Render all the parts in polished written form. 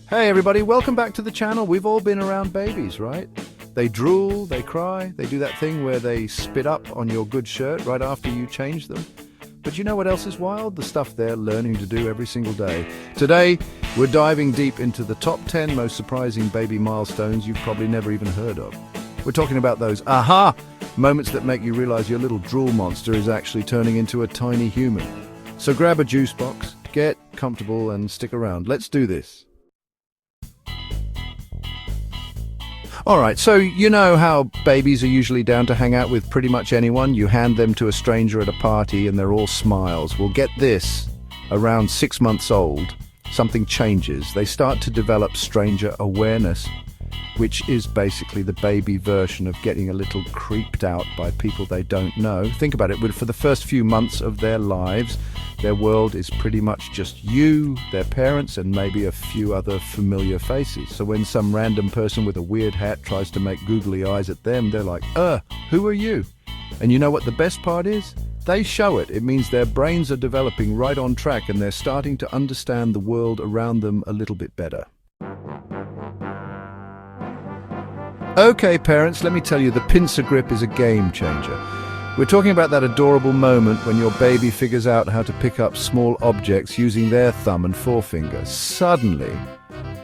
Hey everybody, welcome back to the channel. We've all been around babies, right? They drool, they cry, they do that thing where they spit up on your good shirt right after you change them. But you know what else is wild? The stuff they're learning to do every single day. Today, we're diving deep into the top 10 most surprising baby milestones you've probably never even heard of. We're talking about those aha moments that make you realize your little drool monster is actually turning into a tiny human. So grab a juice box, get comfortable and stick around. Let's do this. Alright, so you know how babies are usually down to hang out with pretty much anyone? You hand them to a stranger at a party and they're all smiles. Well, get this. Around 6 months old, something changes. They start to develop stranger awareness, which is basically the baby version of getting a little creeped out by people they don't know. Think about it. For the first few months of their lives, their world is pretty much just you, their parents, and maybe a few other familiar faces. So when some random person with a weird hat tries to make googly eyes at them, they're like, who are you? And you know what the best part is? They show it. It means their brains are developing right on track and they're starting to understand the world around them a little bit better. Okay, parents, let me tell you, the pincer grip is a game changer. We're talking about that adorable moment when your baby figures out how to pick up small objects using their thumb and forefinger. Suddenly,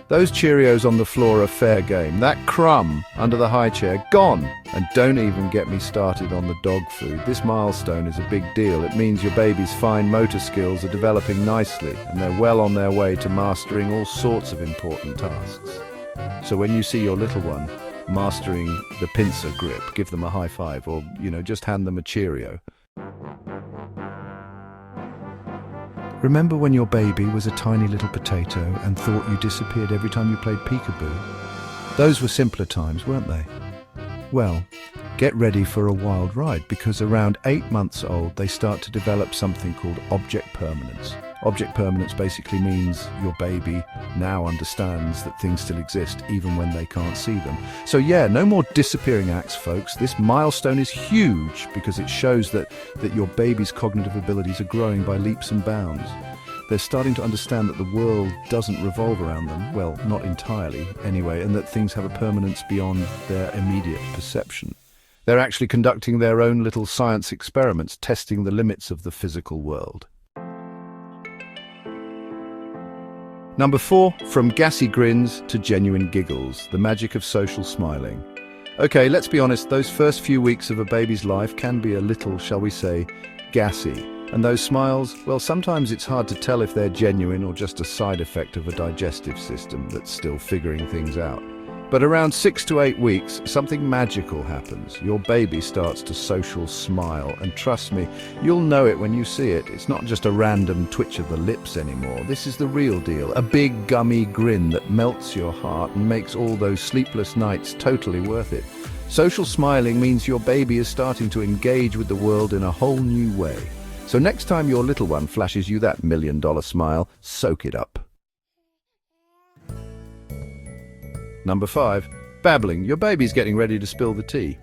those Cheerios on the floor are fair game. That crumb under the high chair, gone. And don't even get me started on the dog food. This milestone is a big deal. It means your baby's fine motor skills are developing nicely, and they're well on their way to mastering all sorts of important tasks. So when you see your little one mastering the pincer grip, give them a high five or, just hand them a Cheerio. Remember when your baby was a tiny little potato and thought you disappeared every time you played peekaboo? Those were simpler times, weren't they? Well, get ready for a wild ride, because around 8 months old they start to develop something called object permanence. Object permanence basically means your baby now understands that things still exist even when they can't see them. So yeah, no more disappearing acts, folks. This milestone is huge because it shows that your baby's cognitive abilities are growing by leaps and bounds. They're starting to understand that the world doesn't revolve around them, well, not entirely anyway, and that things have a permanence beyond their immediate perception. They're actually conducting their own little science experiments, testing the limits of the physical world. Number 4, from gassy grins to genuine giggles, the magic of social smiling. Okay, let's be honest, those first few weeks of a baby's life can be a little, shall we say, gassy. And those smiles, well, sometimes it's hard to tell if they're genuine or just a side effect of a digestive system that's still figuring things out. But around 6 to 8 weeks, something magical happens. Your baby starts to social smile, and trust me, you'll know it when you see it. It's not just a random twitch of the lips anymore. This is the real deal, a big gummy grin that melts your heart and makes all those sleepless nights totally worth it. Social smiling means your baby is starting to engage with the world in a whole new way. So next time your little one flashes you that $1 million smile, soak it up. Number 5, babbling. Your baby's getting ready to spill the tea.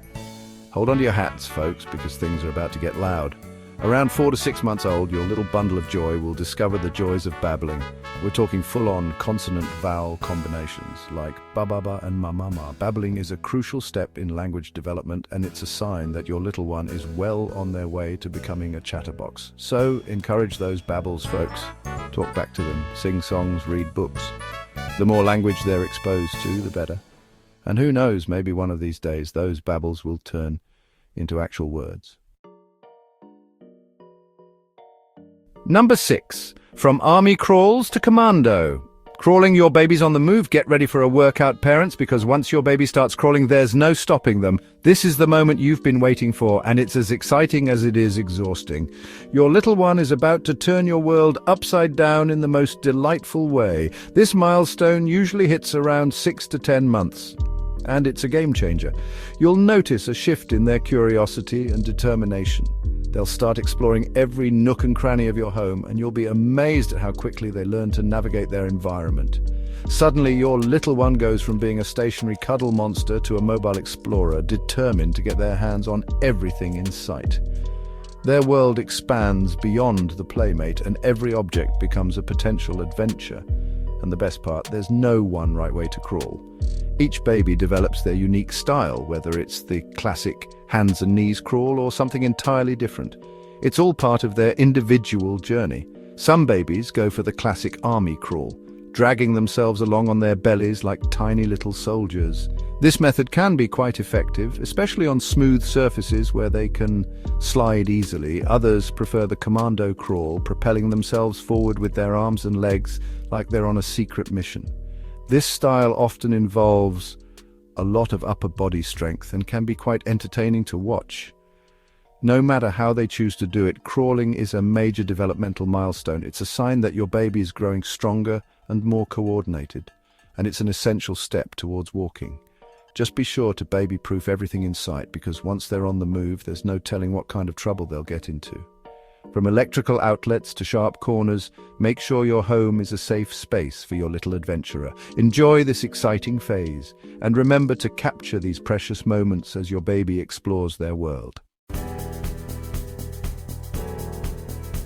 Hold on to your hats, folks, because things are about to get loud. Around 4 to 6 months old, your little bundle of joy will discover the joys of babbling. We're talking full-on consonant-vowel combinations, like ba-ba-ba and ma-ma-ma. Babbling is a crucial step in language development, and it's a sign that your little one is well on their way to becoming a chatterbox. So, encourage those babbles, folks. Talk back to them, sing songs, read books. The more language they're exposed to, the better. And who knows, maybe one of these days those babbles will turn into actual words. Number 6, from army crawls to commando. Crawling your babies on the move, get ready for a workout, parents, because once your baby starts crawling, there's no stopping them. This is the moment you've been waiting for, and it's as exciting as it is exhausting. Your little one is about to turn your world upside down in the most delightful way. This milestone usually hits around 6 to 10 months. And it's a game changer. You'll notice a shift in their curiosity and determination. They'll start exploring every nook and cranny of your home, and you'll be amazed at how quickly they learn to navigate their environment. Suddenly, your little one goes from being a stationary cuddle monster to a mobile explorer, determined to get their hands on everything in sight. Their world expands beyond the playmate, and every object becomes a potential adventure. And the best part, there's no one right way to crawl. Each baby develops their unique style, whether it's the classic hands and knees crawl or something entirely different. It's all part of their individual journey. Some babies go for the classic army crawl, dragging themselves along on their bellies like tiny little soldiers. This method can be quite effective, especially on smooth surfaces where they can slide easily. Others prefer the commando crawl, propelling themselves forward with their arms and legs like they're on a secret mission. This style often involves a lot of upper body strength and can be quite entertaining to watch. No matter how they choose to do it, crawling is a major developmental milestone. It's a sign that your baby is growing stronger and more coordinated, and it's an essential step towards walking. Just be sure to baby-proof everything in sight, because once they're on the move, there's no telling what kind of trouble they'll get into. From electrical outlets to sharp corners, make sure your home is a safe space for your little adventurer. Enjoy this exciting phase, and remember to capture these precious moments as your baby explores their world.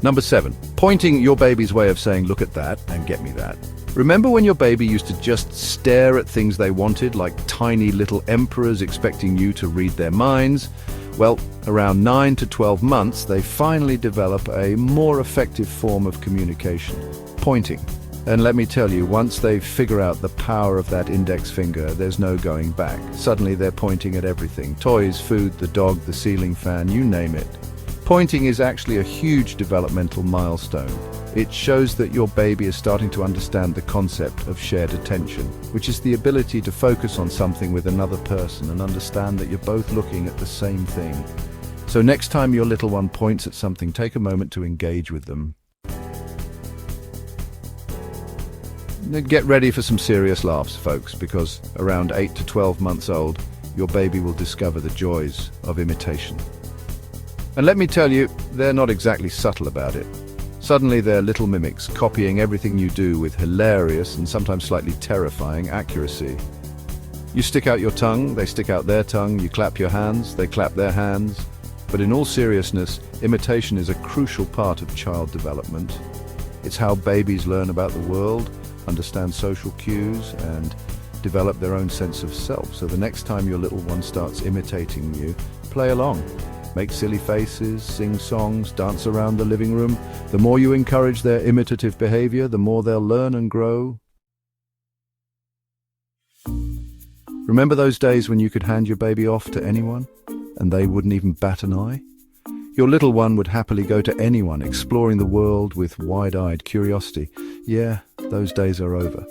Number 7. Pointing, your baby's way of saying, "Look at that," and "Get me that." Remember when your baby used to just stare at things they wanted, like tiny little emperors expecting you to read their minds? Well, around 9 to 12 months, they finally develop a more effective form of communication: pointing. And let me tell you, once they figure out the power of that index finger, there's no going back. Suddenly they're pointing at everything: toys, food, the dog, the ceiling fan, you name it. Pointing is actually a huge developmental milestone. It shows that your baby is starting to understand the concept of shared attention, which is the ability to focus on something with another person and understand that you're both looking at the same thing. So next time your little one points at something, take a moment to engage with them. Get ready for some serious laughs, folks, because around 8 to 12 months old, your baby will discover the joys of imitation. And let me tell you, they're not exactly subtle about it. Suddenly they're little mimics, copying everything you do with hilarious and sometimes slightly terrifying accuracy. You stick out your tongue, they stick out their tongue. You clap your hands, they clap their hands. But in all seriousness, imitation is a crucial part of child development. It's how babies learn about the world, understand social cues, and develop their own sense of self. So the next time your little one starts imitating you, play along. Make silly faces, sing songs, dance around the living room. The more you encourage their imitative behavior, the more they'll learn and grow. Remember those days when you could hand your baby off to anyone, and they wouldn't even bat an eye? Your little one would happily go to anyone, exploring the world with wide-eyed curiosity. Yeah, those days are over.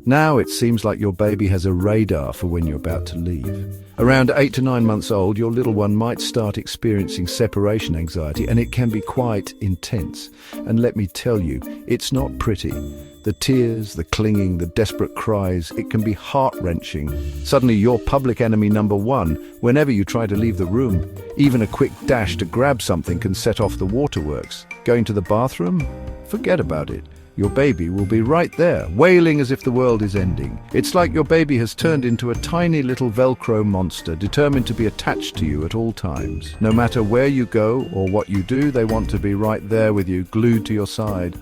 Now it seems like your baby has a radar for when you're about to leave. Around 8 to 9 months old, your little one might start experiencing separation anxiety, and it can be quite intense. And let me tell you, it's not pretty. The tears, the clinging, the desperate cries, it can be heart-wrenching. Suddenly you're public enemy number one whenever you try to leave the room. Even a quick dash to grab something can set off the waterworks. Going to the bathroom? Forget about it. Your baby will be right there, wailing as if the world is ending. It's like your baby has turned into a tiny little Velcro monster, determined to be attached to you at all times. No matter where you go or what you do, they want to be right there with you, glued to your side.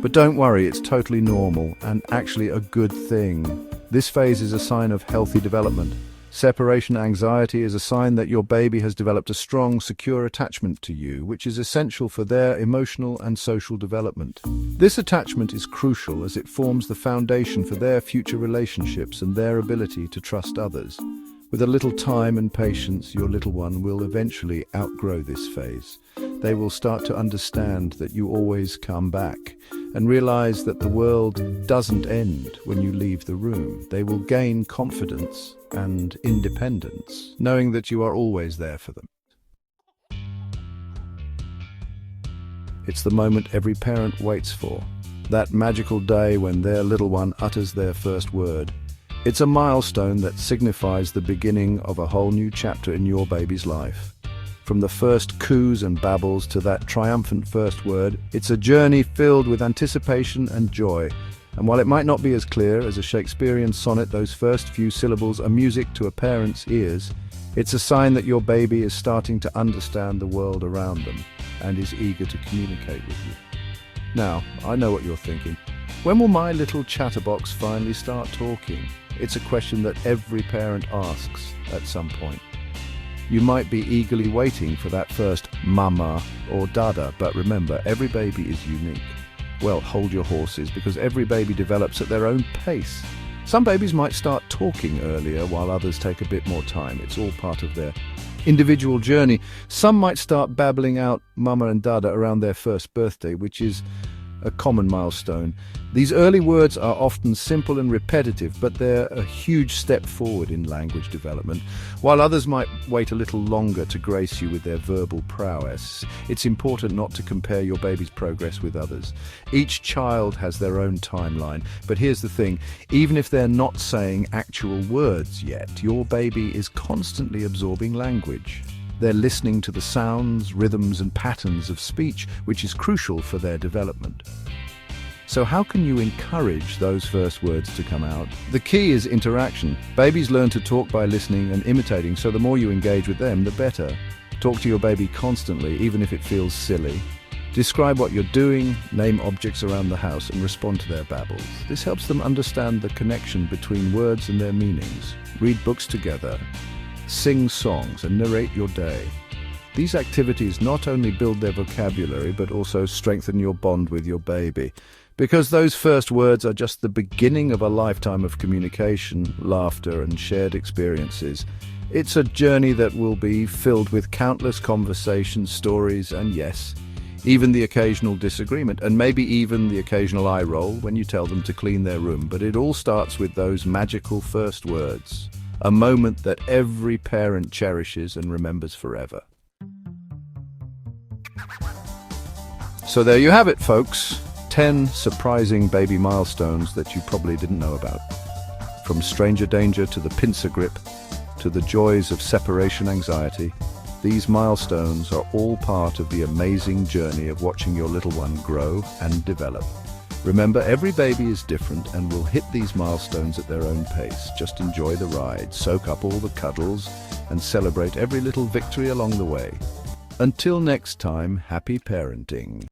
But don't worry, it's totally normal and actually a good thing. This phase is a sign of healthy development. Separation anxiety is a sign that your baby has developed a strong, secure attachment to you, which is essential for their emotional and social development. This attachment is crucial as it forms the foundation for their future relationships and their ability to trust others. With a little time and patience, your little one will eventually outgrow this phase. They will start to understand that you always come back and realize that the world doesn't end when you leave the room. They will gain confidence and independence, knowing that you are always there for them. It's the moment every parent waits for, that magical day when their little one utters their first word. It's a milestone that signifies the beginning of a whole new chapter in your baby's life. From the first coos and babbles to that triumphant first word, it's a journey filled with anticipation and joy. And while it might not be as clear as a Shakespearean sonnet, those first few syllables are music to a parent's ears. It's a sign that your baby is starting to understand the world around them and is eager to communicate with you. Now, I know what you're thinking. When will my little chatterbox finally start talking? It's a question that every parent asks at some point. You might be eagerly waiting for that first mama or dada, but remember, every baby is unique. Well, hold your horses, because every baby develops at their own pace. Some babies might start talking earlier, while others take a bit more time. It's all part of their individual journey. Some might start babbling out mama and dada around their first birthday, which is a common milestone. These early words are often simple and repetitive, but they're a huge step forward in language development. While others might wait a little longer to grace you with their verbal prowess, it's important not to compare your baby's progress with others. Each child has their own timeline, but here's the thing, even if they're not saying actual words yet, your baby is constantly absorbing language. They're listening to the sounds, rhythms, and patterns of speech, which is crucial for their development. So how can you encourage those first words to come out? The key is interaction. Babies learn to talk by listening and imitating, so the more you engage with them, the better. Talk to your baby constantly, even if it feels silly. Describe what you're doing, name objects around the house, and respond to their babbles. This helps them understand the connection between words and their meanings. Read books together. Sing songs and narrate your day. These activities not only build their vocabulary, but also strengthen your bond with your baby. Because those first words are just the beginning of a lifetime of communication, laughter, and shared experiences. It's a journey that will be filled with countless conversations, stories, and yes, even the occasional disagreement, and maybe even the occasional eye roll when you tell them to clean their room. But it all starts with those magical first words. A moment that every parent cherishes and remembers forever. So there you have it, folks. 10 surprising baby milestones that you probably didn't know about. From stranger danger to the pincer grip, to the joys of separation anxiety, these milestones are all part of the amazing journey of watching your little one grow and develop. Remember, every baby is different and will hit these milestones at their own pace. Just enjoy the ride, soak up all the cuddles, and celebrate every little victory along the way. Until next time, happy parenting.